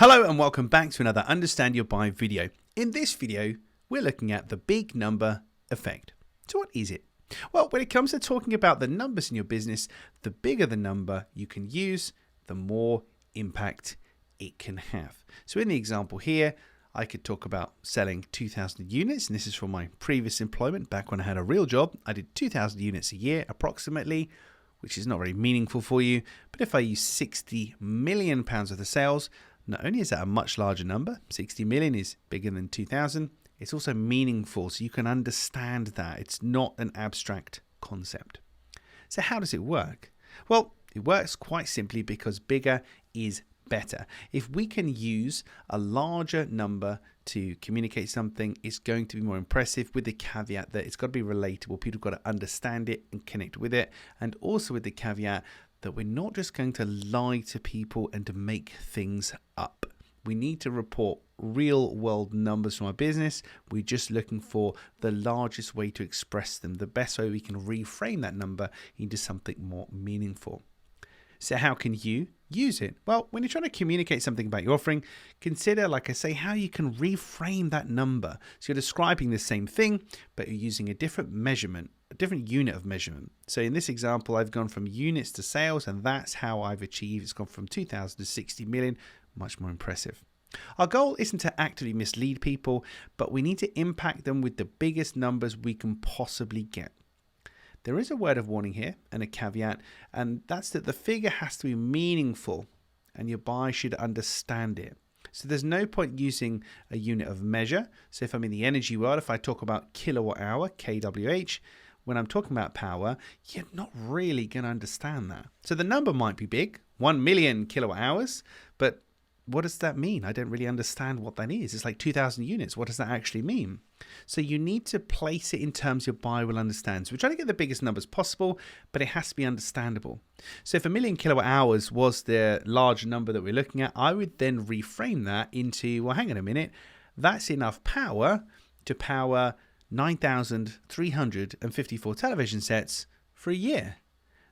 Hello and welcome back to another Understand Your Buy video. In this video, we're looking at the big number effect. So what is it? Well, when it comes to talking about the numbers in your business, the bigger the number you can use, the more impact it can have. So in the example here, I could talk about selling 2,000 units, and this is from my previous employment back when I had a real job. I did 2,000 units a year approximately, which is not very meaningful for you. But if I use 60 million pounds worth of sales, not only is that a much larger number, 60 million is bigger than 2,000, it's also meaningful, so you can understand that. It's not an abstract concept. So how does it work? Well, it works quite simply because bigger is better. If we can use a larger number to communicate something, it's going to be more impressive, with the caveat that it's got to be relatable. People have got to understand it and connect with it, and also with the caveat that we're not just going to lie to people and to make things up. We need to report real world numbers from our business. We're just looking for the largest way to express them, the best way we can reframe that number into something more meaningful. So how can you use it? Well, when you're trying to communicate something about your offering, consider, like I say, how you can reframe that number. So you're describing the same thing, but you're using a different measurement, a different unit of measurement. So in this example, I've gone from units to sales, and that's how I've achieved. It's gone from 2,000 to 60 million, much more impressive. Our goal isn't to actively mislead people, but we need to impact them with the biggest numbers we can possibly get. There is a word of warning here and a caveat, and that's that the figure has to be meaningful and your buyer should understand it. So there's no point using a unit of measure. So if I'm in the energy world, if I talk about kilowatt hour, kWh, when I'm talking about power, you're not really going to understand that. So the number might be big, 1 million kilowatt hours, but what does that mean? I don't really understand what that is. It's like 2,000 units. What does that actually mean? So you need to place it in terms your buyer will understand. So we're trying to get the biggest numbers possible, but it has to be understandable. So if 1 million kilowatt hours was the large number that we're looking at, I would then reframe that into, well, hang on a minute, that's enough power to power 9,354 television sets for a year.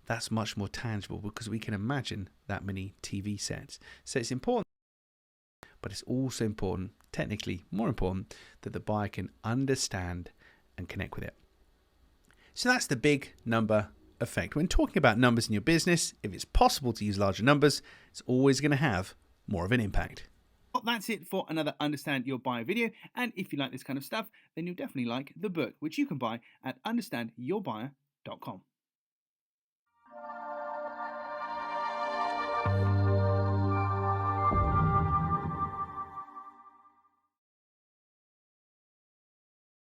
That's much more tangible because we can imagine that many TV sets. So it's important. But it's also important, technically more important, that the buyer can understand and connect with it. So that's the big number effect. When talking about numbers in your business, if it's possible to use larger numbers, it's always going to have more of an impact. Well, that's it for another Understand Your Buyer video. And if you like this kind of stuff, then you'll definitely like the book, which you can buy at understandyourbuyer.com.